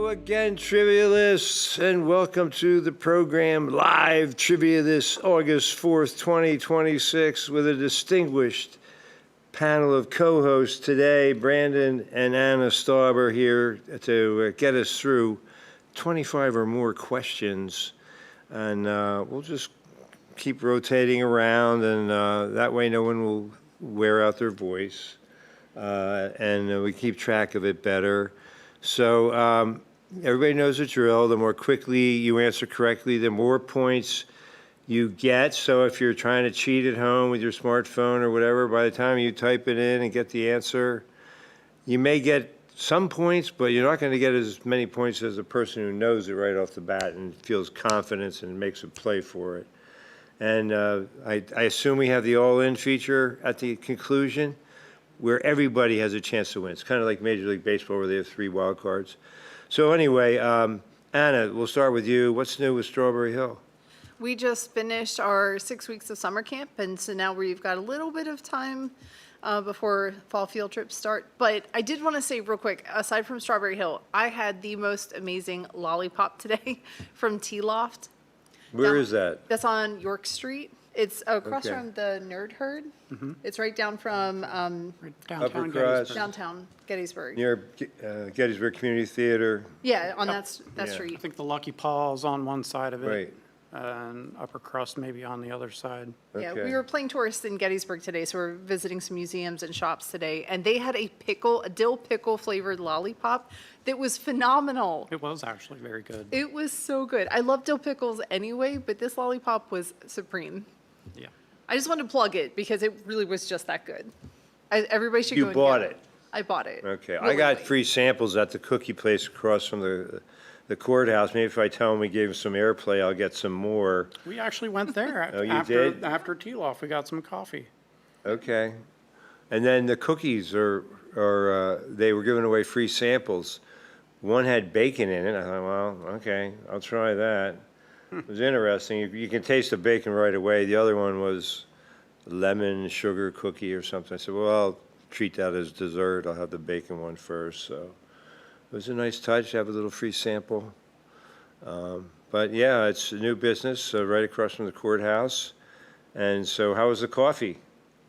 Hello again, Trivialists, and welcome to the program Live Trivia this August 4th, 2026, with a distinguished panel of co-hosts today. Brandon and Anna Stauber here to get us through 25 or more questions, and we'll just keep rotating around, and that way no one will wear out their voice, and we keep track of it better. So everybody knows the drill. The more quickly you answer correctly, the more points you get. So if you're trying to cheat at home with your smartphone or whatever, by the time you type it in and get the answer, you may get some points, but you're not going to get as many points as a person who knows it right off the bat and feels confidence and makes a play for it. And I assume we have the all-in feature at the conclusion, where everybody has a chance to win. It's kind of like Major League Baseball where they have 3 wild cards. So anyway, Anna, we'll start with you. What's new with Strawberry Hill? We just finished our 6 weeks of summer camp, and so now we've got a little bit of time before fall field trips start. But I did want to say real quick, aside from Strawberry Hill, I had the most amazing lollipop today from Tea Loft. Where is that? That's on York Street. It's across Okay. from the Nerd Herd. It's right down from Upper Cross, downtown Gettysburg. near Gettysburg Community Theater. Yeah, on that Yeah. street. I think the Lucky Paw's on one side of it. Right. And Upper Crust maybe on the other side. Yeah, Okay. we were playing tourists in Gettysburg today, so we're visiting some museums and shops today, and they had a dill pickle flavored lollipop that was phenomenal. It was actually very good. It was so good. I love dill pickles anyway, but this lollipop was supreme. Yeah. I just wanted to plug it because it really was just that good. Everybody should You go and bought get it? I bought it. Okay. I got willingly. free samples at the cookie place across from the courthouse. Maybe if I tell them we gave them some airplay, I'll get some more. We actually went there Oh, you after did? after Tealoff. We got some coffee. Okay. And then the cookies they were giving away free samples. One had bacon in it. I thought, well, okay, I'll try that. It was interesting. You can taste the bacon right away. The other one was lemon sugar cookie or something. I said, well, I'll treat that as dessert. I'll have the bacon one first. So it was a nice touch to have a little free sample. But yeah, it's a new business right across from the courthouse. And so how was the coffee?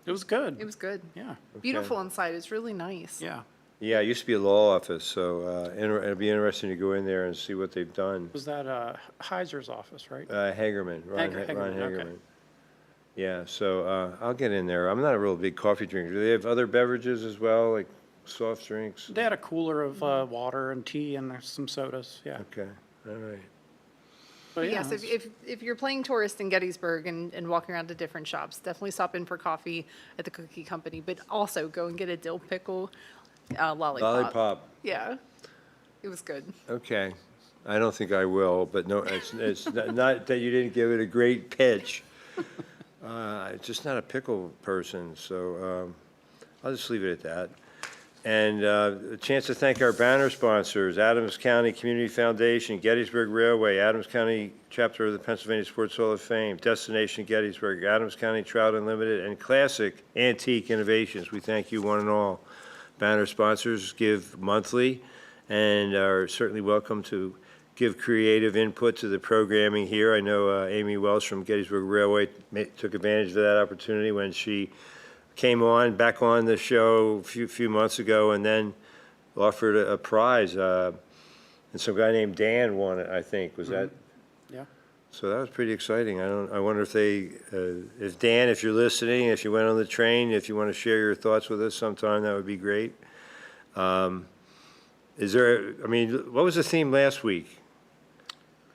It was good. It was good. Yeah. Beautiful inside. It's really nice. Yeah. Yeah, it used to be a law office, so it'll be interesting to go in there and see what they've done. Was that Heiser's office, right? Hagerman, Ron Hagerman, okay. Hagerman. Yeah, so I'll get in there. I'm not a real big coffee drinker. Do they have other beverages as well, like soft drinks? They had a cooler of water and tea and there's some sodas. Yeah. Okay, all right. But Yes, it's- if you're playing tourist in Gettysburg and walking around to different shops, definitely stop in for coffee at the cookie company, but also go and get a dill pickle lollipop. Lollipop, Yeah, it was good. okay. I don't think I will, but no, it's not that you didn't give it a great pitch. Just not a pickle person, so I'll just leave it at that. And a chance to thank our banner sponsors, Adams County Community Foundation, Gettysburg Railway, Adams County Chapter of the Pennsylvania Sports Hall of Fame, Destination Gettysburg, Adams County Trout Unlimited, and Classic Antique Innovations. We thank you one and all. Banner sponsors give monthly and are certainly welcome to give creative input to the programming here. I know Amy Welsh from Gettysburg Railway took advantage of that opportunity when she came back on the show a few months ago, and then offered a prize. And some guy named Dan won it, I think. Was that? yeah. So that was pretty exciting. I wonder if if Dan, if you're listening, if you went on the train, if you want to share your thoughts with us sometime, that would be great. What was the theme last week?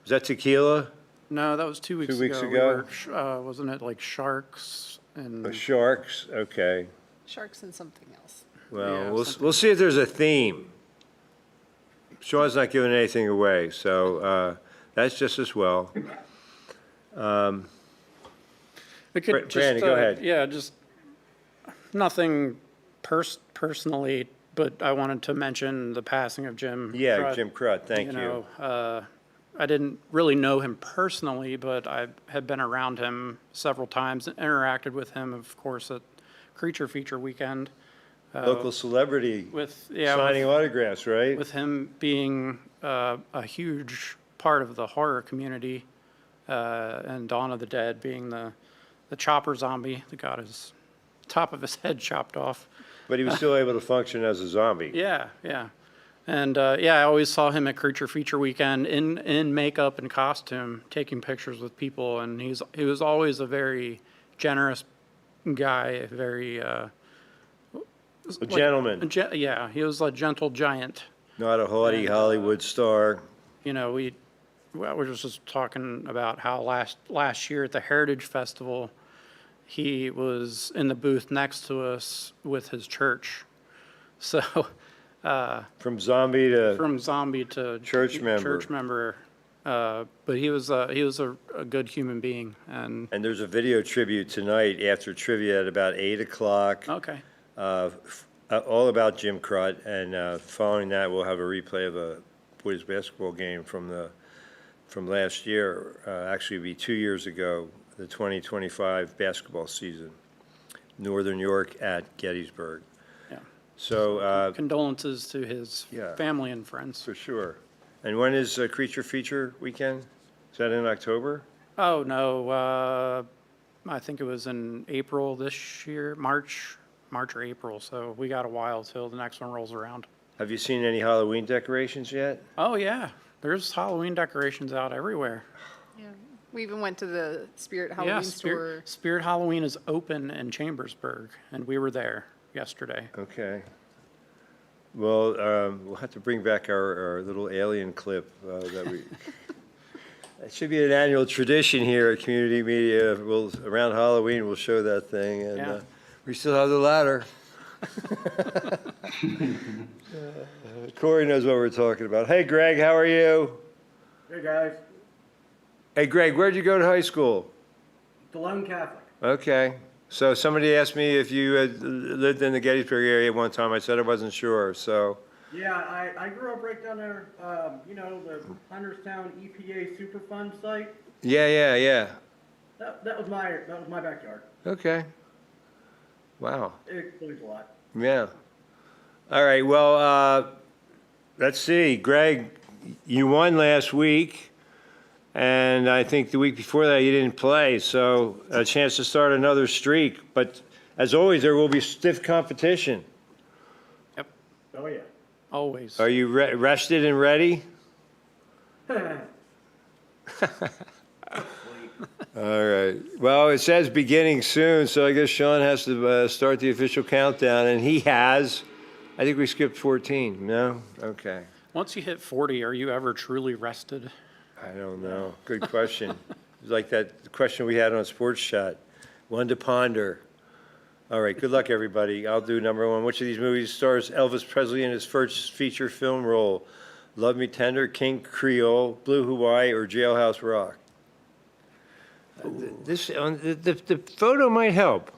Was that tequila? No, that was 2 weeks 2 weeks ago. ago? We were, wasn't it like sharks and Sharks? Okay. Sharks and something else. Well, Yeah, we'll see if there's a theme. Sean's not giving anything away, so that's just as well. we could Brandy, go ahead. Yeah, just nothing personally, but I wanted to mention the passing of Jim. Yeah, Crud. Jim Crud, thank you. know, I didn't really know him personally, but I had been around him several times and interacted with him, of course, at Creature Feature Weekend. Local celebrity with, yeah, signing autographs, right? with him being a huge part of the horror community, and Dawn of the Dead being the chopper zombie that got his top of his head chopped off. But he was still able to function as a zombie. Yeah, yeah. And yeah, I always saw him at Creature Feature Weekend in makeup and costume, taking pictures with people, and he was always a very generous guy, very A gentleman, yeah, he was a gentle giant. not a haughty And, Hollywood star. You know, we were just talking about how last year at the Heritage Festival, he was in the booth next to us with his church. So From zombie to from zombie to Church member. church member, but he was a good human being, and and there's a video tribute tonight after trivia at about 8 o'clock. okay, All about Jim Crott, and following that, we'll have a replay of a boys basketball game from last year. Actually, it'd be 2 years ago, the 2025 basketball season, Northern York at Gettysburg. yeah. So, Condolences to his Yeah. family and friends. for sure. And when is Creature Feature Weekend? Is that in October? Oh no, I think it was in April this year, March or April. So we got a while till the next one rolls around. Have you seen any Halloween decorations yet? Oh yeah, there's Halloween decorations out everywhere. Yeah. We even went to the Spirit Yeah, Halloween store. Spirit Halloween is open in Chambersburg, and we were there yesterday. Okay. Well, we'll have to bring back our little alien clip that we. It should be an annual tradition here at Community Media. Around Halloween, we'll show that thing, and Yeah. we still have the ladder. Corey knows what we're talking about. Hey, Greg, how are you? Hey guys, Hey, Greg, where'd you go to high school? DeLone Catholic. Okay. So somebody asked me if you had lived in the Gettysburg area one time. I said I wasn't sure, so. Yeah, I grew up right down there, you know, the Hunterstown EPA Superfund site. Yeah. That was my backyard. Okay. Wow. It explains a lot. Yeah. All right, well, let's see. Greg, you won last week, and I think the week before that you didn't play, so a chance to start another streak. But as always, there will be stiff competition. Yep, Oh yeah. always. Are you rested and ready? All right. Well, it says beginning soon, so I guess Sean has to start the official countdown, and he has. I think we skipped 14. No? Okay. Once you hit 40, are you ever truly rested? I don't know. Good question. It's like that question we had on Sports Chat. One to ponder. All right, good luck, everybody. I'll do number one. Which of these movies stars Elvis Presley in his first feature film role? Love Me Tender, King Creole, Blue Hawaii, or Jailhouse Rock? The photo might help.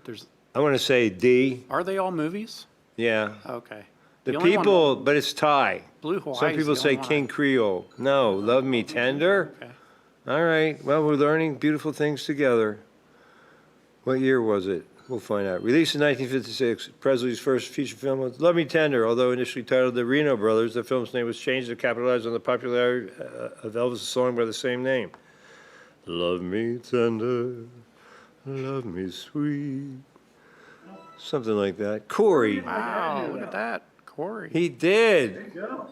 There's, I want to say D. are they all movies? Yeah. Okay. The only one- people, but it's tie. Blue Hawaii. Some people say King Creole. No, Love Me Tender. Okay. All right. Well, we're learning beautiful things together. What year was it? We'll find out. Released in 1956, Presley's first feature film was Love Me Tender. Although initially titled The Reno Brothers, the film's name was changed to capitalize on the popularity of Elvis' song by the same name. Love me tender, love me sweet. Something like that. Corey, Wow, look at that. Corey. he did. There you go.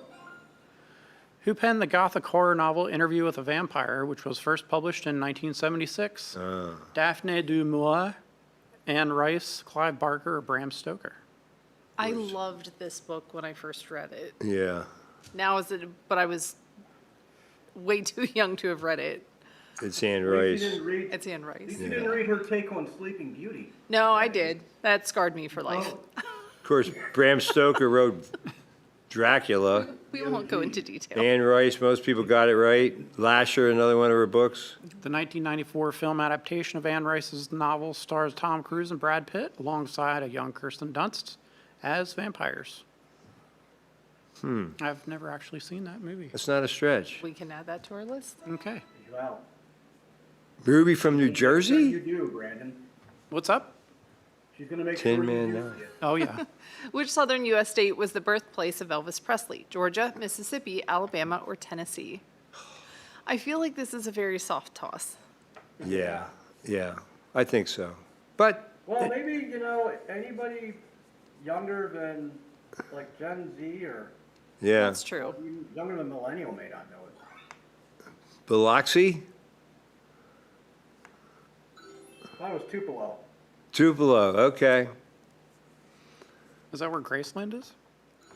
Who penned the Gothic horror novel Interview with a Vampire, which was first published in 1976? Daphne du Maurier, Anne Rice, Clive Barker, or Bram Stoker? I loved this book when I first read it. Yeah. But I was way too young to have read it. It's Anne At least Rice. you didn't read, It's Anne at Rice. least you didn't read her take on Sleeping Beauty. No, I did. That scarred me for life. Of course, Bram Stoker wrote Dracula. We won't go into detail. Anne Rice, most people got it right. Lasher, another one of her books. The 1994 film adaptation of Anne Rice's novel stars Tom Cruise and Brad Pitt alongside a young Kirsten Dunst as vampires. I've never actually seen that movie. That's not a stretch. We can add that to our list. Okay. Wow. Ruby from New You Jersey? do, Brandon. What's up? She's gonna make Tin sure Man you do Nine. see it. Oh, yeah. Which southern U.S. state was the birthplace of Elvis Presley? Georgia, Mississippi, Alabama, or Tennessee? I feel like this is a very soft toss. Yeah, I think so. But, Well, maybe, anybody younger than like Gen Z or yeah, That's true. even younger than millennial may not know it. Biloxi? That was Tupelo. Tupelo, okay. Is that where Graceland is?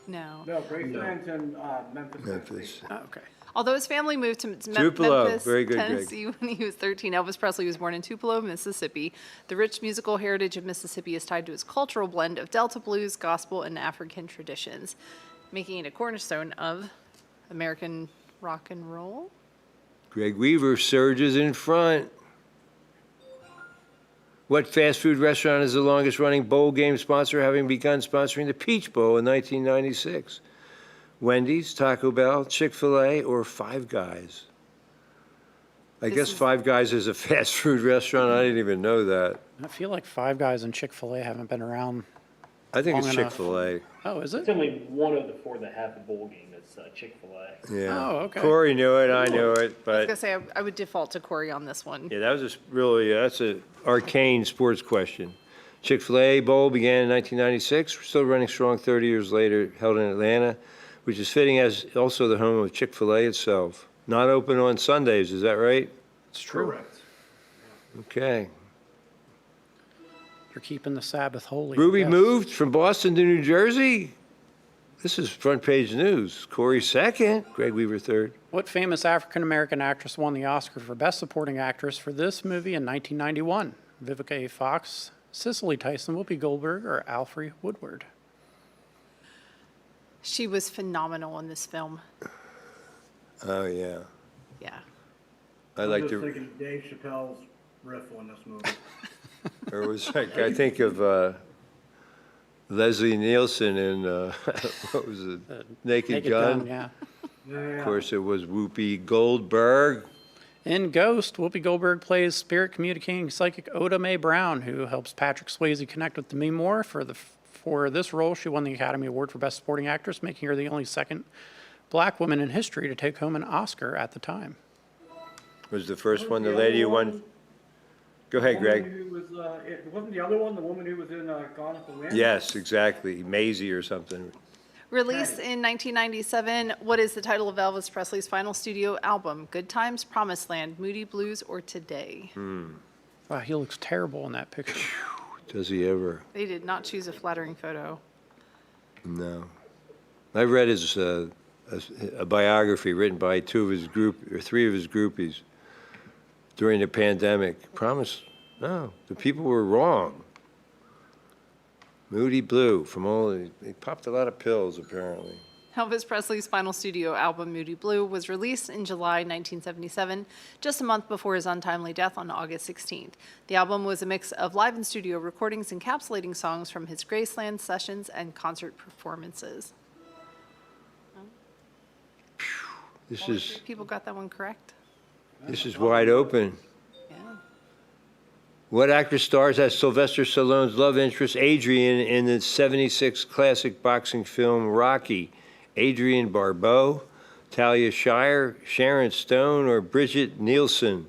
No. No, Graceland's in Memphis. Memphis. Tennessee. Oh, okay. Although his family moved to Tupelo. Memphis, Very good, Greg. Tennessee when he was 13, Elvis Presley was born in Tupelo, Mississippi. The rich musical heritage of Mississippi is tied to its cultural blend of Delta blues, gospel, and African traditions, making it a cornerstone of American rock and roll. Greg Weaver surges in front. What fast food restaurant is the longest running bowl game sponsor, having begun sponsoring the Peach Bowl in 1996? Wendy's, Taco Bell, Chick-fil-A, or Five Guys? I This guess is- Five Guys is a fast food restaurant. I didn't even know that. I feel like Five Guys and Chick-fil-A haven't been around. I think it's Long enough. Chick-fil-A. Oh, is It's it? only one of the four that have the bowl game. It's Chick-fil-A. Yeah. Oh, okay. Corey knew it. I knew it. I was But gonna say I would default to Corey on this one. yeah, that was that's an arcane sports question. Chick-fil-A Bowl began in 1996. We're still running strong 30 years later, held in Atlanta, which is fitting as also the home of Chick-fil-A itself. Not open on Sundays, is that right? It's true. Correct. Okay. You're keeping the Sabbath holy. I Ruby guess. moved from Boston to New Jersey. This is front page news. Corey second, Greg Weaver third. What famous African-American actress won the Oscar for Best Supporting Actress for this movie in 1991? Vivica A. Fox, Cicely Tyson, Whoopi Goldberg, or Alfre Woodward? She was phenomenal in this film. Oh, yeah. Yeah. I I'm like just to, thinking Dave Chappelle's riff on this movie. or it was like, I think of Leslie Nielsen in, what was it? Naked Gun? Yeah. Of course, it was Whoopi Goldberg. In Ghost, Whoopi Goldberg plays spirit communicating psychic Oda Mae Brown, who helps Patrick Swayze connect with Demi Moore. For this role, she won the Academy Award for Best Supporting Actress, making her the only second black woman in history to take home an Oscar at the time. Was the first one, the lady who won? Go ahead, Greg. Wasn't the other one the woman who was in Gone with the Wind? Yes, exactly. Maisie or something. Released in 1997, what is the title of Elvis Presley's final studio album? Good Times, Promised Land, Moody Blues, or Today? Wow, he looks terrible in that picture. Does he ever? They did not choose a flattering photo. No. I read his a biography written by three of his groupies during the pandemic. Promise, no, the people were wrong. Moody Blue they popped a lot of pills apparently. Elvis Presley's final studio album, Moody Blue, was released in July 1977, just a month before his untimely death on August 16th. The album was a mix of live and studio recordings encapsulating songs from his Graceland sessions and concert performances. This All is three people got that one correct? wide open. Yeah. What actor stars as Sylvester Stallone's love interest Adrian in the '76 classic boxing film Rocky? Adrian Barbeau, Talia Shire, Sharon Stone, or Bridget Nielsen?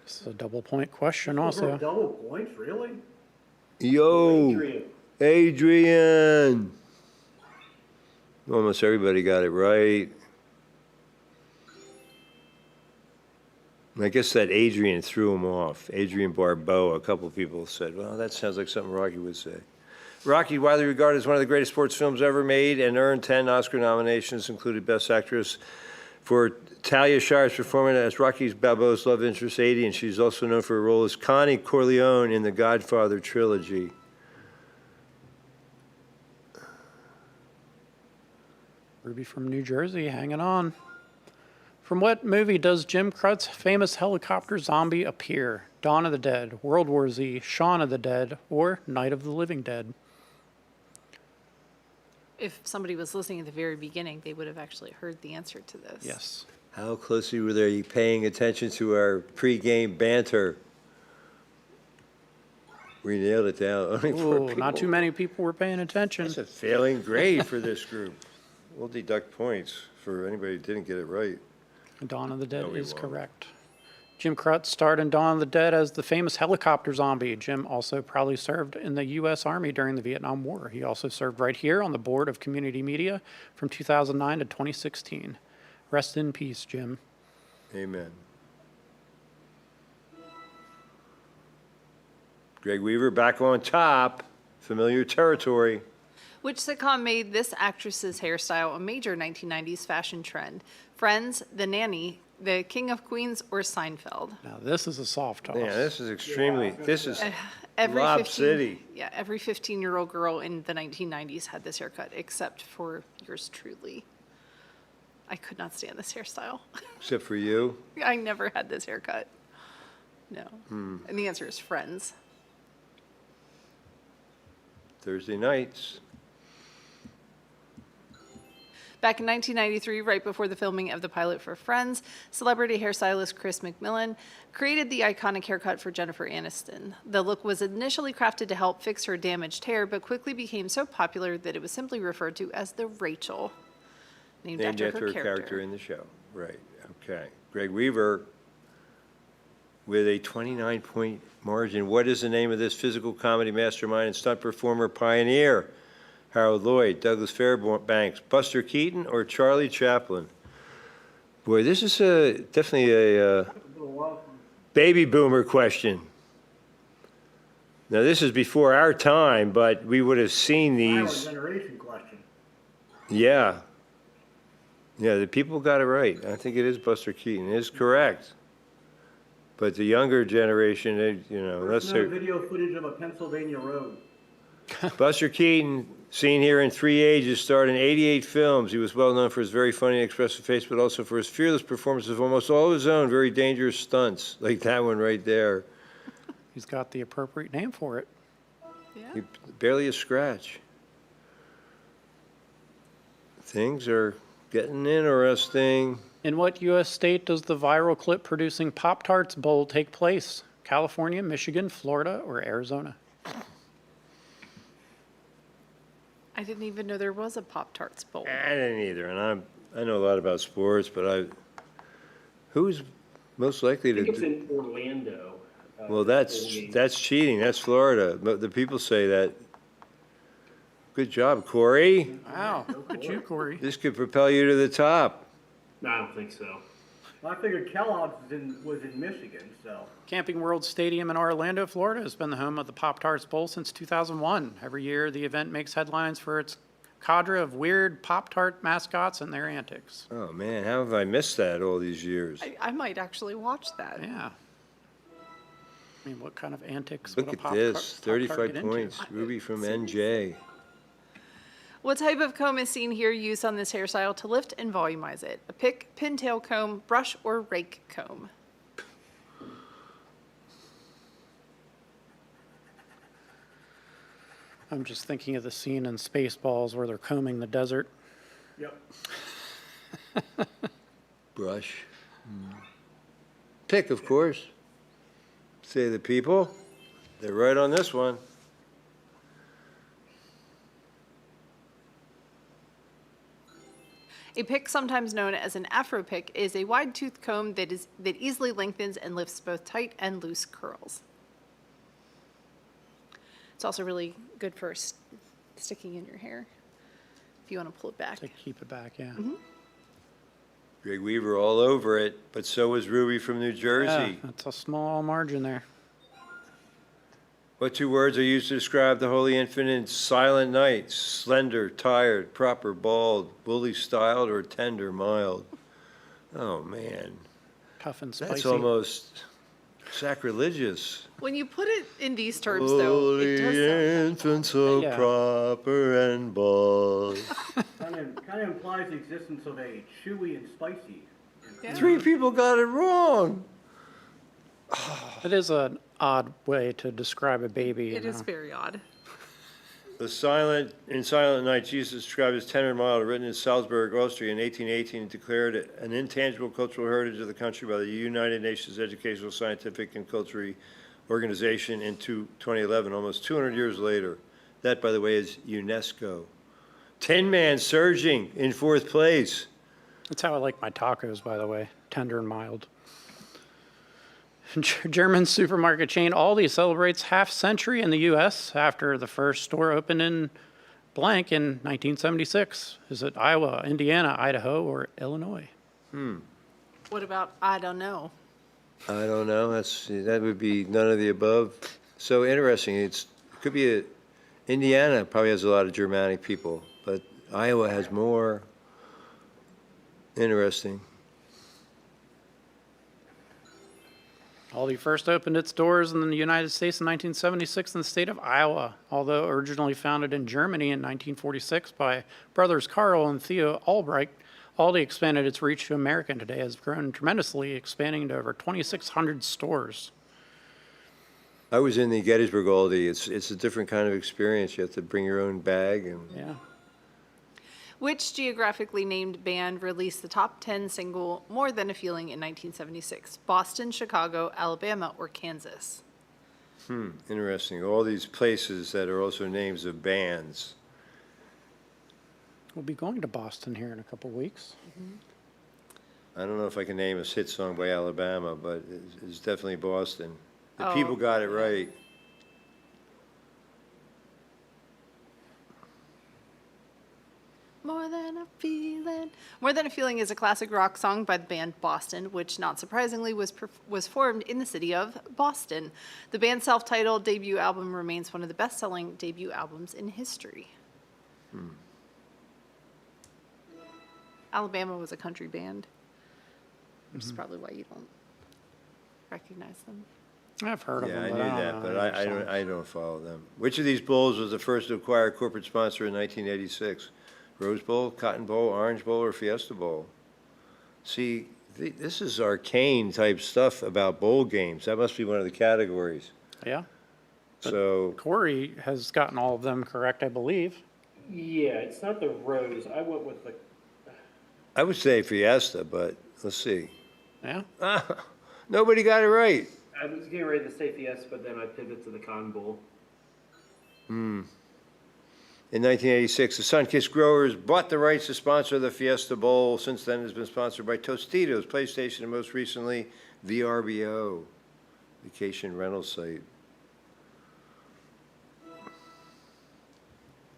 This is a double point question Those were also. double points, really? Yo, Adrian. Adrian. Almost everybody got it right. I guess that Adrian threw him off. Adrian Barbeau, a couple of people said, well, that sounds like something Rocky would say. Rocky, widely regarded as one of the greatest sports films ever made and earned 10 Oscar nominations, included Best Actress for Talia Shire's performance as Rocky Balboa's love interest, Adrian. She's also known for her role as Connie Corleone in the Godfather trilogy. Ruby from New Jersey, hanging on. From what movie does Jim Crut's famous helicopter zombie appear? Dawn of the Dead, World War Z, Shaun of the Dead, or Night of the Living Dead? If somebody was listening at the very beginning, they would have actually heard the answer to this. Yes. How closely were they paying attention to our pregame banter? We nailed it down. Only four Ooh, not too people. many people were paying attention. That's a failing grade for this group. We'll deduct points for anybody who didn't get it right. Dawn of the Dead No, we is won't. correct. Jim Crutz starred in Dawn of the Dead as the famous helicopter zombie. Jim also proudly served in the U.S. Army during the Vietnam War. He also served right here on the board of community media from 2009 to 2016. Rest in peace, Jim. Amen. Greg Weaver back on top. Familiar territory. Which sitcom made this actress's hairstyle a major 1990s fashion trend? Friends, The Nanny, The King of Queens, or Seinfeld? Now, this is a soft toss. Yeah, this is extremely, this is Every Lob 15 City. Yeah, every 15-year-old girl in the 1990s had this haircut, except for yours truly. I could not stand this hairstyle. except for you. I never had this haircut. No. Hmm. And the answer is Friends. Thursday nights. Back in 1993, right before the filming of the pilot for Friends, celebrity hairstylist Chris McMillan created the iconic haircut for Jennifer Aniston. The look was initially crafted to help fix her damaged hair, but quickly became so popular that it was simply referred to as the Rachel, named after her character. in the show. Right, okay. Greg Weaver with a 29-point margin. What is the name of this physical comedy mastermind and stunt performer pioneer? Harold Lloyd, Douglas Fairbanks, Buster Keaton, or Charlie Chaplin? Boy, this is definitely a baby boomer question. Now, this is before our time, but we would have seen Our these. generation question. Yeah. Yeah, the people got it right. I think it is Buster Keaton. It is correct. But the younger generation, they, let's No say video footage of a Pennsylvania road. Buster Keaton, seen here in 3 ages, starred in 88 films. He was well known for his very funny and expressive face, but also for his fearless performance of almost all of his own very dangerous stunts, like that one right there. He's got the appropriate name for it. Yeah. He, barely a scratch. Things are getting interesting. In what U.S. state does the viral clip producing Pop-Tarts Bowl take place? California, Michigan, Florida, or Arizona? I didn't even know there was a Pop-Tarts Bowl. I didn't either, and I know a lot about sports, but who's most likely I to think it's do? in Orlando. Well, bowling. that's cheating. That's Florida. But the people say that. Good job, Corey. Wow, look at you, Corey. This could propel you to the top. No, I don't think so. Well, I figured Kellogg's was in Michigan, so. Camping World Stadium in Orlando, Florida has been the home of the Pop-Tarts Bowl since 2001. Every year, the event makes headlines for its cadre of weird Pop-Tart mascots and their antics. Oh, man, how have I missed that all these years? I might actually watch that. Yeah. I mean, what kind of antics Look would a at Pop-Tart this, get 35 into? points. Ruby from NJ. What type of comb is seen here used on this hairstyle to lift and volumize it? A pick, pintail comb, brush, or rake comb? I'm just thinking of the scene in Spaceballs where they're combing the desert. Yep. Brush. Pick, of course. Say the people. They're right on this one. A pick, sometimes known as an afro pick, is a wide-toothed comb that easily lengthens and lifts both tight and loose curls. It's also really good for sticking in your hair if you want to pull it back. To keep it back, yeah. Greg Weaver all over it, but so was Ruby from New Yeah, Jersey. that's a small margin there. What two words are used to describe the Holy Infant in Silent Night? Slender, tired, proper, bald, woolly styled, or tender, mild? Oh, man. Tough and spicy. That's almost sacrilegious. When you put it in these terms, though, it does sound Infant so Yeah. proper and bald. Kind of implies the existence of a chewy and spicy. Yeah. 3 people got it wrong. It is an odd way to describe a baby. It you is know. very odd. In Silent Night, Jesus described his 1000 mile written in Salzburg, Austria in 1818 and declared it an intangible cultural heritage of the country by the United Nations Educational, Scientific, and Cultural Organization in 2011, almost 200 years later. That, by the way, is UNESCO. Tin Man surging in 4th place. That's how I like my tacos, by the way, tender and mild. German supermarket chain Aldi celebrates half century in the U.S. after the first store opened in blank in 1976. Is it Iowa, Indiana, Idaho, or Illinois? What about, I don't know? I don't know. That would be none of the above. So interesting. It could be Indiana probably has a lot of Germanic people, but Iowa has more. Interesting. Aldi first opened its doors in the United States in 1976 in the state of Iowa. Although originally founded in Germany in 1946 by brothers Carl and Theo Albrecht, Aldi expanded its reach to America and today has grown tremendously, expanding to over 2,600 stores. I was in the Gettysburg Aldi. It's a different kind of experience. You have to bring your own bag and Yeah. Which geographically named band released the top 10 single More Than a Feeling in 1976? Boston, Chicago, Alabama, or Kansas? interesting. All these places that are also names of bands. We'll be going to Boston here in a couple weeks. I don't know if I can name a hit song by Alabama, but it's definitely Boston. The Oh. people got it right. More Than a Feeling. More Than a Feeling is a classic rock song by the band Boston, which not surprisingly was formed in the city of Boston. The band's self-titled debut album remains one of the best-selling debut albums in history. Alabama was a country band, which is probably why you don't recognize them. I've heard of Yeah, I them, knew don't that, know but their I songs. don't follow them. Which of these bowls was the first to acquire a corporate sponsor in 1986? Rose Bowl, Cotton Bowl, Orange Bowl, or Fiesta Bowl? See, this is arcane type stuff about bowl games. That must be one of the categories. Yeah. So, Corey has gotten all of them correct, I believe. Yeah, it's not the rose. I went with the, I would say Fiesta, but let's see. Yeah. Nobody got it right. I was getting ready to say Fiesta, but then I pivoted to the Cotton Bowl. In 1986, the Sunkist Growers bought the rights to sponsor the Fiesta Bowl. Since then, it's been sponsored by Tostitos, PlayStation, and most recently, VRBO, vacation rental site.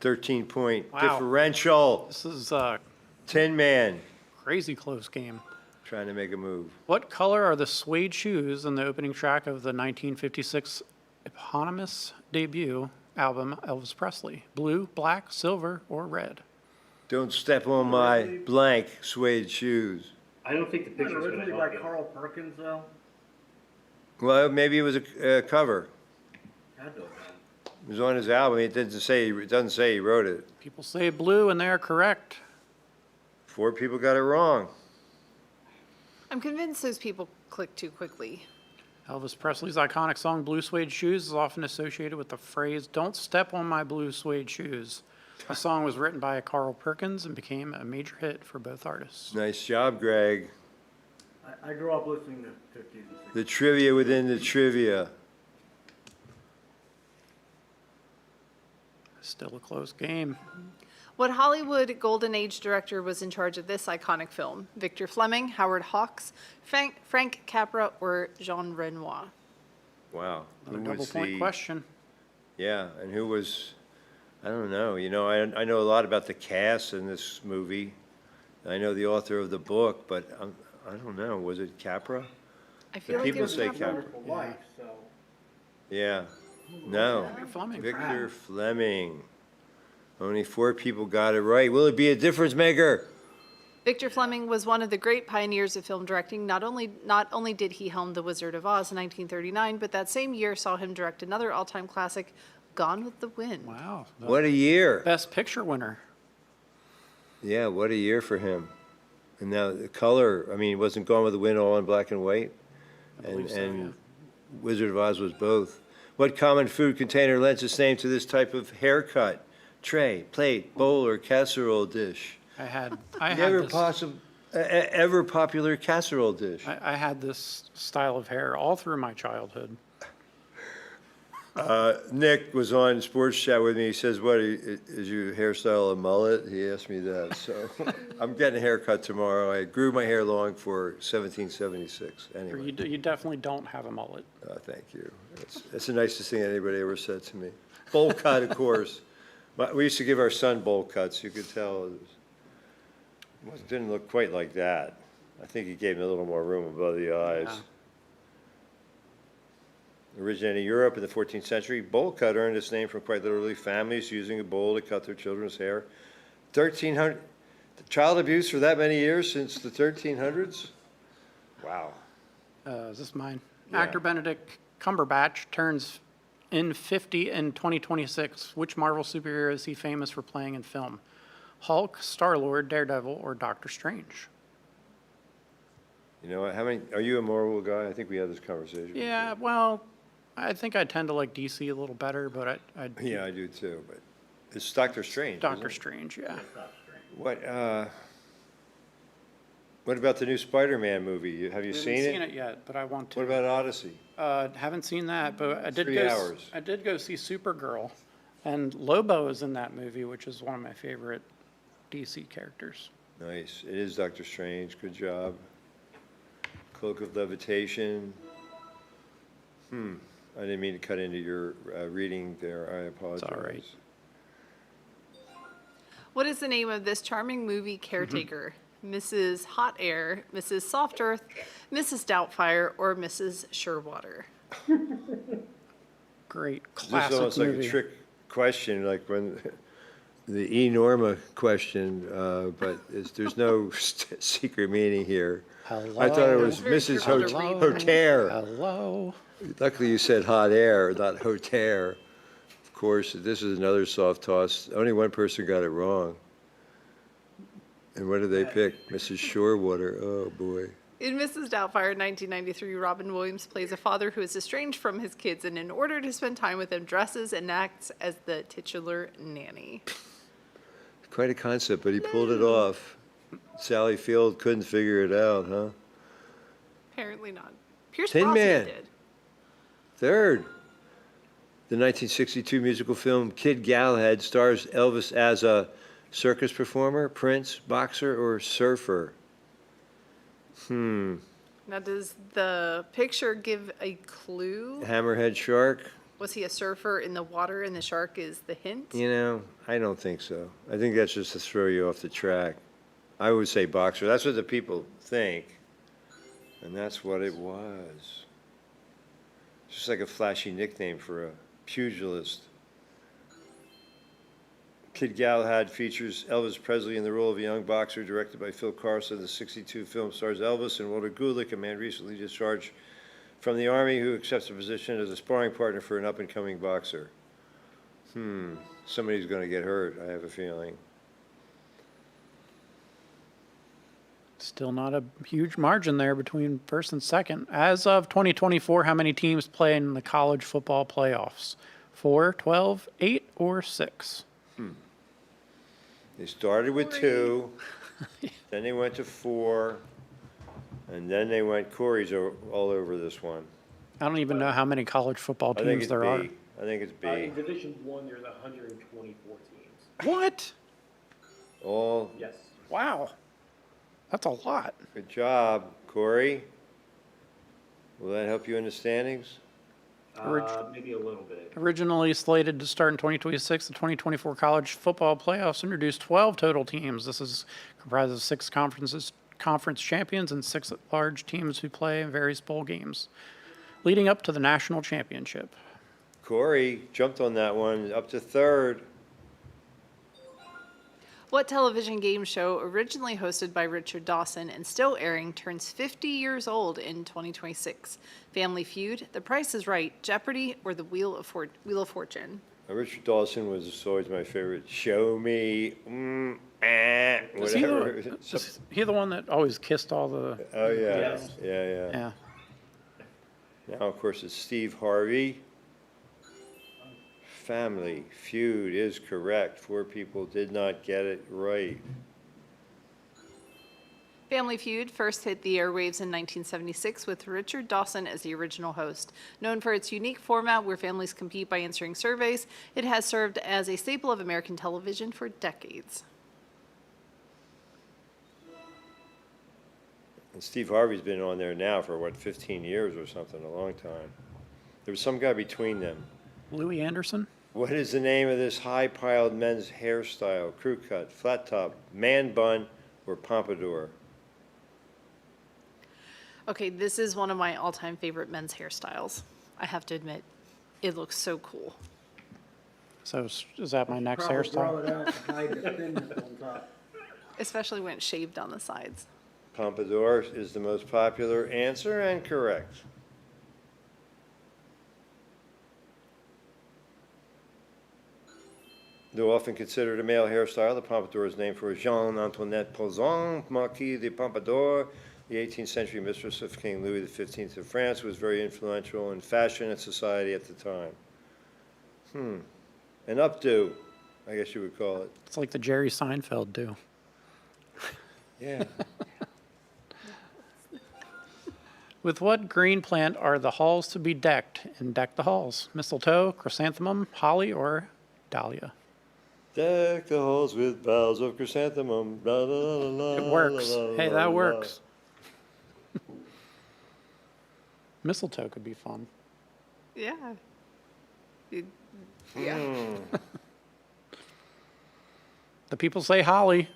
13-point Wow. differential. This is a Tin Man crazy close game. trying to make a move. What color are the suede shoes in the opening track of the 1956 eponymous debut album Elvis Presley? Blue, black, silver, or red? Don't step on my blank suede shoes. I don't think the Wasn't picture's gonna originally help by you. Carl Perkins, though? Well, maybe it was a cover. Had to have been. It was on his album. It doesn't say he wrote it. People say blue, and they are correct. 4 people got it wrong. I'm convinced those people click too quickly. Elvis Presley's iconic song Blue Suede Shoes is often associated with the phrase, "Don't step on my blue suede shoes." The song was written by Carl Perkins and became a major hit for both artists. Nice job, Greg. I grew up listening to 50s and 60s. The trivia within the trivia. Still a close game. What Hollywood Golden Age director was in charge of this iconic film? Victor Fleming, Howard Hawks, Frank Capra, or Jean Renoir? Wow. Another Who double was point the- question. Yeah, and who was, I don't know, I know a lot about the cast in this movie. I know the author of the book, but I don't know, was it Capra? I feel like it people was say Capra. Capra. Wonderful Wife, so. Yeah, no. Victor Fleming. Victor Fleming. Only 4 people got it right. Will it be a difference maker? Victor Fleming was one of the great pioneers of film directing. Not only did he helm The Wizard of Oz in 1939, but that same year saw him direct another all-time classic, Gone with the Wind. Wow. The What a year. Best Picture winner. Yeah, what a year for him. And now the color, I mean, it wasn't Gone with the Wind all in black and white? believe so, And Wizard of Oz was both. What common food container lends its name to this type of haircut? tray, plate, bowl, or casserole dish? I had Never this, ever popular casserole dish. I had this style of hair all through my childhood. Nick was on Sports Chat with me. He says, "What is your hairstyle a mullet?" He asked me that. So I'm getting a haircut tomorrow. I grew my hair long for 1776. Anyway, You definitely don't have a mullet. thank you. That's the nicest thing anybody ever said to me. Bowl cut, of course. We used to give our son bowl cuts. You could tell it didn't look quite like that. I think he gave him a little more room above the eyes. Yeah. Originating in Europe in the 14th century, bowl cut earned its name from quite literally families using a bowl to cut their children's hair. 1300, child abuse for that many years since the 1300s? Wow. Is this mine? Yeah. Actor Benedict Cumberbatch turns in 50 in 2026. Which Marvel superhero is he famous for playing in film? Hulk, Star-Lord, Daredevil, or Doctor Strange? You know what, are you a Marvel guy? I think we had this conversation. Yeah, well, I think I tend to like DC a little better, but Yeah, I do too, but it's Doctor Strange. Doctor isn't it? Strange, yeah. What about the new Spider-Man movie? Have you I seen haven't it? seen it yet, but I want to. What about Odyssey? Haven't seen that, but I did 3 go. hours. I did go see Supergirl, and Lobo is in that movie, which is one of my favorite DC characters. Nice. It is Doctor Strange. Good job. Cloak of Levitation. I didn't mean to cut into your reading there. I apologize. all right. What is the name of this charming movie caretaker? Mrs. Hot Air, Mrs. Soft Earth, Mrs. Doubtfire, or Mrs. Surewater? Great This is classic almost like movie. a trick question, like when the E. Norma question, but there's no secret meaning here. I thought it was Very Mrs. careful to read. Hotere. Hello. Luckily, you said hot air, not Hotere. Of course, this is another soft toss. Only one person got it wrong. And what did they pick? Mrs. Shorewater. Oh, boy. In Mrs. Doubtfire, 1993, Robin Williams plays a father who is estranged from his kids and in order to spend time with them, dresses and acts as the titular nanny. Quite a concept, but he pulled it off. Sally Field couldn't figure it out, huh? Apparently not. Pierce Tin Brosnan Man. did. Third, the 1962 musical film Kid Galahad stars Elvis as a circus performer, prince, boxer, or surfer. Now, does the picture give a clue? Hammerhead shark? Was he a surfer in the water and the shark is the hint? You know, I don't think so. I think that's just to throw you off the track. I would say boxer. That's what the people think. And that's what it was. Just like a flashy nickname for a pugilist. Kid Galahad features Elvis Presley in the role of a young boxer, directed by Phil Carson. The 62 film stars Elvis and Walter Gulick, a man recently discharged from the Army who accepts a position as a sparring partner for an up-and-coming boxer. Somebody's going to get hurt, I have a feeling. Still not a huge margin there between first and second. As of 2024, how many teams play in the college football playoffs? 4, 12, 8, or 6? They started with 2, then they went to 4, and then they went, Corey's all over this one. I don't even know how many college football I think teams it's there are. B. I think it's B. In Division One, there's 124 teams. What? All, Yes. Wow. That's a lot. good job, Corey. Will that help you in the standings? Maybe a little bit. Originally slated to start in 2026, the 2024 college football playoffs introduced 12 total teams. This is comprised of 6 conference champions and 6 large teams who play in various bowl games, leading up to the national championship. Corey jumped on that one, up to 3rd. What television game show, originally hosted by Richard Dawson and still airing, turns 50 years old in 2026? Family Feud, The Price is Right, Jeopardy, or The Wheel of Fortune? Richard Dawson was always my favorite. Show me, Was he whatever. was he the one that always kissed all the? Oh, yeah, Yes. yeah. Yeah. Now, of course, it's Steve Harvey. Family Feud is correct. 4 people did not get it right. Family Feud first hit the airwaves in 1976 with Richard Dawson as the original host. Known for its unique format where families compete by answering surveys, it has served as a staple of American television for decades. And Steve Harvey's been on there now for, what, 15 years or something, a long time. There was some guy between them. Louis Anderson? What is the name of this high-piled men's hairstyle? Crew cut, flat top, man bun, or pompadour? Okay, this is one of my all-time favorite men's hairstyles. I have to admit, it looks so cool. So is that my next Probably hairstyle? grow it out to hide the thinness on top. Especially when it's shaved on the sides. Pompadour is the most popular answer and correct. Though often considered a male hairstyle, the pompadour is named for Jean-Antoinette Pouzin, Marquis de Pompadour, the 18th century mistress of King Louis XV of France, who was very influential in fashion and society at the time. An updo, I guess you would call it. It's like the Jerry Seinfeld do. Yeah. With what green plant are the halls to be decked in Deck the Halls? Mistletoe, chrysanthemum, holly, or dahlia? Deck the halls with boughs of chrysanthemum. La, la, la, la, It works. la, la, Hey, la, that la. works. Mistletoe could be fun. Yeah. Yeah. The people say holly.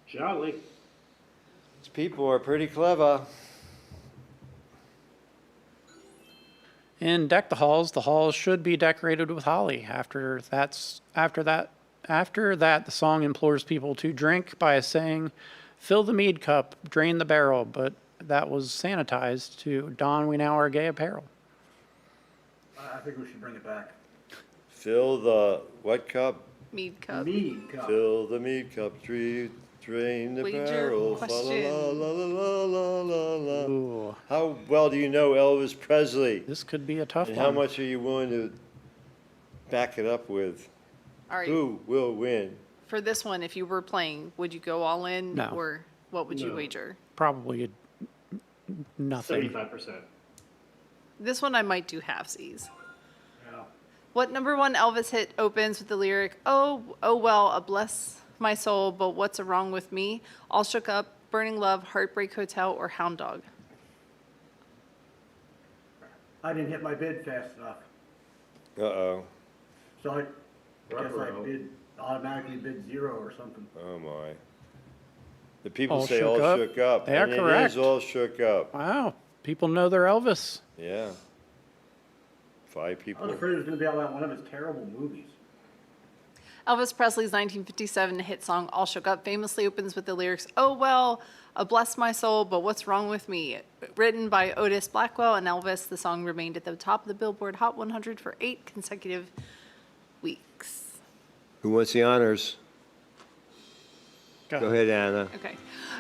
Jolly. These people are pretty clever. In Deck the halls should be decorated with holly. After that, the song implores people to drink by saying, "Fill the mead cup, drain the barrel," but that was sanitized to "Don, we now our gay apparel." I think we should bring it back. Fill the what cup? Mead cup. Mead cup. Fill the mead cup, drain the Wager barrel. Fa question. la la la la la la. Ooh, How well do you know Elvis Presley? this could be a tough And one. how much are you willing to back it up with? All right. Who will win? For this one, if you were playing, would you go all in? No. Or what would you No. wager? Probably nothing. 75%. This one I might do halfsies. Yeah. What number 1 Elvis hit opens with the lyric, "Oh, oh well, a bless my soul, but what's wrong with me? All shook up, burning love, heartbreak hotel, or hound dog?" I didn't hit my bid fast enough, Uh-oh. so I guess I Ruh-roh. automatically bid 0 or something. Oh, my. The people All say shook all up? shook up. They are and it correct. is all shook up. Wow, people know their Elvis. Yeah. 5 I people. was afraid it was going to be about one of his terrible movies. Elvis Presley's 1957 hit song All Shook Up famously opens with the lyrics, "Oh well, bless my soul, but what's wrong with me?" Written by Otis Blackwell and Elvis, the song remained at the top of the Billboard Hot 100 for 8 consecutive weeks. Who wants the honors? Go ahead, Anna. Okay.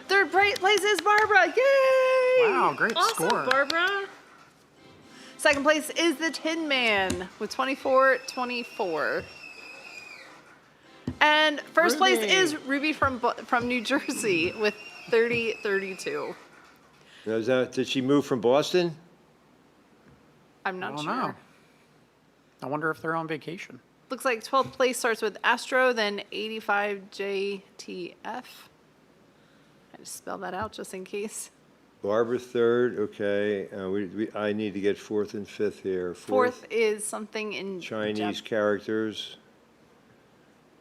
Third place is Barbara. Yay! Wow, great awesome, score. Barbara. Second place is the Tin Man with 24-24. And first place Ruby. is Ruby from New Jersey with 30-32. Now, did she move from Boston? I'm I not don't sure. know. I wonder if they're on vacation. Looks like 12th place starts with Astro, then 85JTF. I just spell that out just in case. Barbara third, okay. I need to get 4th and 5th here. Fourth is something in Chinese Jap- characters.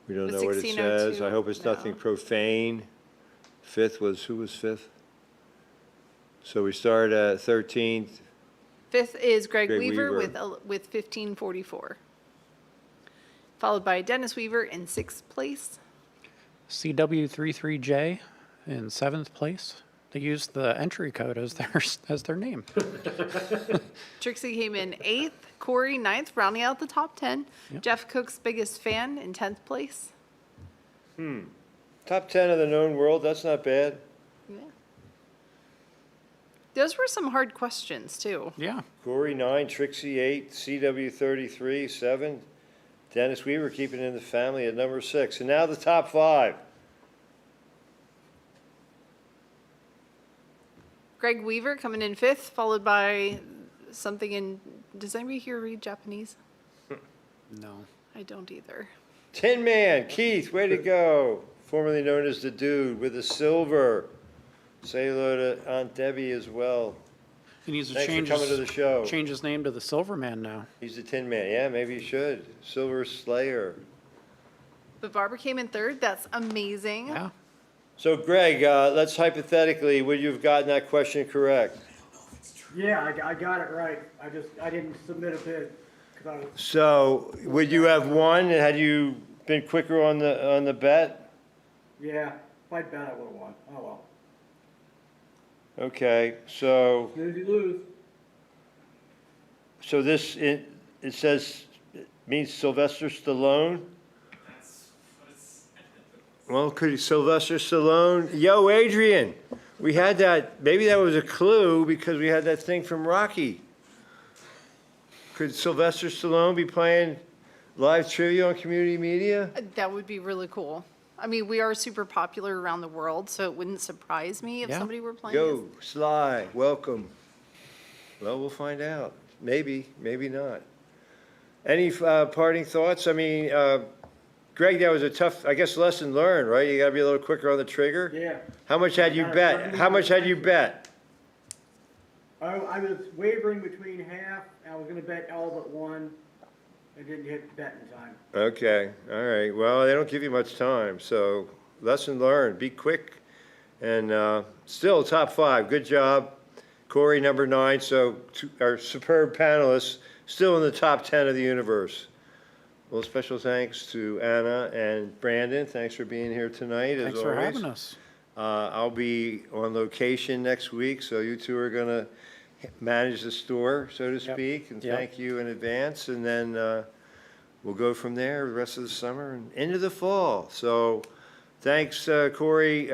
We don't The know what it 1602, says. I hope it's nothing no. profane. 5th was, who was 5th? So we start at 13th. Fifth is Greg Greg Weaver Weaver. with 1544. Followed by Dennis Weaver in 6th place. CW33J in 7th place. They used the entry code as their name. Trixie came in 8th. Corey 9th, rounding out the top 10. Yep. Jeff Cook's biggest fan in 10th place. Top 10 of the known world, that's not bad. Yeah. Those were some hard questions, too. Yeah. Corey 9, Trixie 8, CW 33, 7, Dennis Weaver keeping it in the family at number 6. And now the top 5. Greg Weaver coming in 5th, followed by something in, does anybody here read Japanese? No. I don't either. Tin Man, Keith, way to go. Formerly known as the Dude with a silver. Say hello to Aunt Debbie as well. He needs to Thanks change for coming to the show. change his name to the Silver Man now. He's the Tin Man. Yeah, maybe he should. Silver Slayer. But Barbara came in 3rd. That's amazing. Yeah. So Greg, let's hypothetically, would you have gotten that question correct? Yeah, I got it right. I didn't submit a bid, 'cause I was, So would you have won had you been quicker on the bet? yeah, if I'd bet I would've won. Oh well. Okay, so Snooze, you lose. this, it says, it means Sylvester Stallone? Well, could Sylvester Stallone? Yo, Adrian, we had that, maybe that was a clue because we had that thing from Rocky. Could Sylvester Stallone be playing live trivia on community media? That would be really cool. I mean, we are super popular around the world, so it wouldn't surprise me if Yeah. somebody were playing Go, Sly, welcome. Well, we'll find out. Maybe, maybe not. Any parting thoughts? I mean, Greg, that was a tough, I guess, lesson learned, right? You gotta be a little quicker on the trigger? Yeah. How much had you bet? How much had you bet? I was wavering between half. I was gonna bet all but one. I didn't hit bet in time. Okay, all right. Well, they don't give you much time, so lesson learned. Be quick. And still top 5. Good job. Corey, number 9. So our superb panelists still in the top 10 of the universe. Well, special thanks to Anna and Brandon. Thanks for being here tonight, as Thanks always. for having us. I'll be on location next week, so you two are going to manage the store, so to Yep. speak. And Yep. thank you in advance. And then we'll go from there the rest of the summer and into the fall. So thanks, Corey,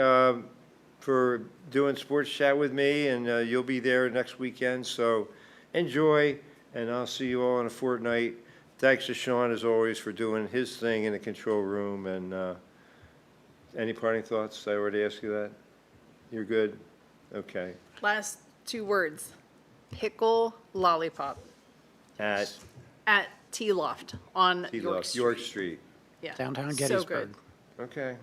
for doing Sports Chat with me. And you'll be there next weekend. So enjoy, and I'll see you all in a fortnight. Thanks to Sean, as always, for doing his thing in the control room. And any parting thoughts? I already asked you that. You're good? Okay. Last 2 words. Pickle lollipop At at Tea Loft on York Street. York Street. Yeah. Downtown So Gettysburg. good. Okay.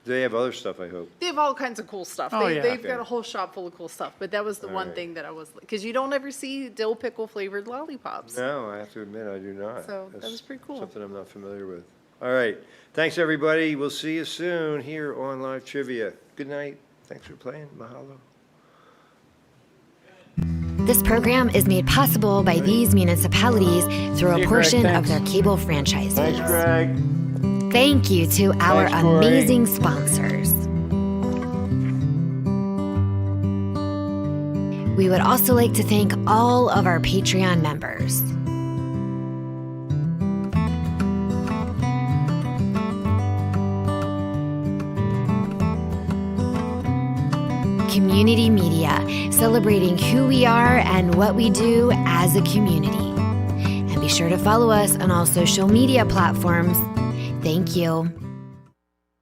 They have other stuff, I hope. They have all kinds of cool stuff. Oh, yeah. They've Okay. got a whole shop full of cool stuff, but that was the All one right. thing that I was, because you don't ever see dill pickle flavored lollipops. No, I have to admit, I do not. So, that That's was pretty cool. Something I'm not familiar with. All right. Thanks, everybody. We'll see you soon here on Live Trivia. Good night. Thanks for playing. Mahalo. This program is made possible by these municipalities through Hey, a Greg, portion of thanks. their cable franchise Thanks, fees. Greg. Thank you to our Thanks, Corey. amazing sponsors. We would also like to thank all of our Patreon members. Community Media, celebrating who we are and what we do as a community. And be sure to follow us on all social media platforms. Thank you.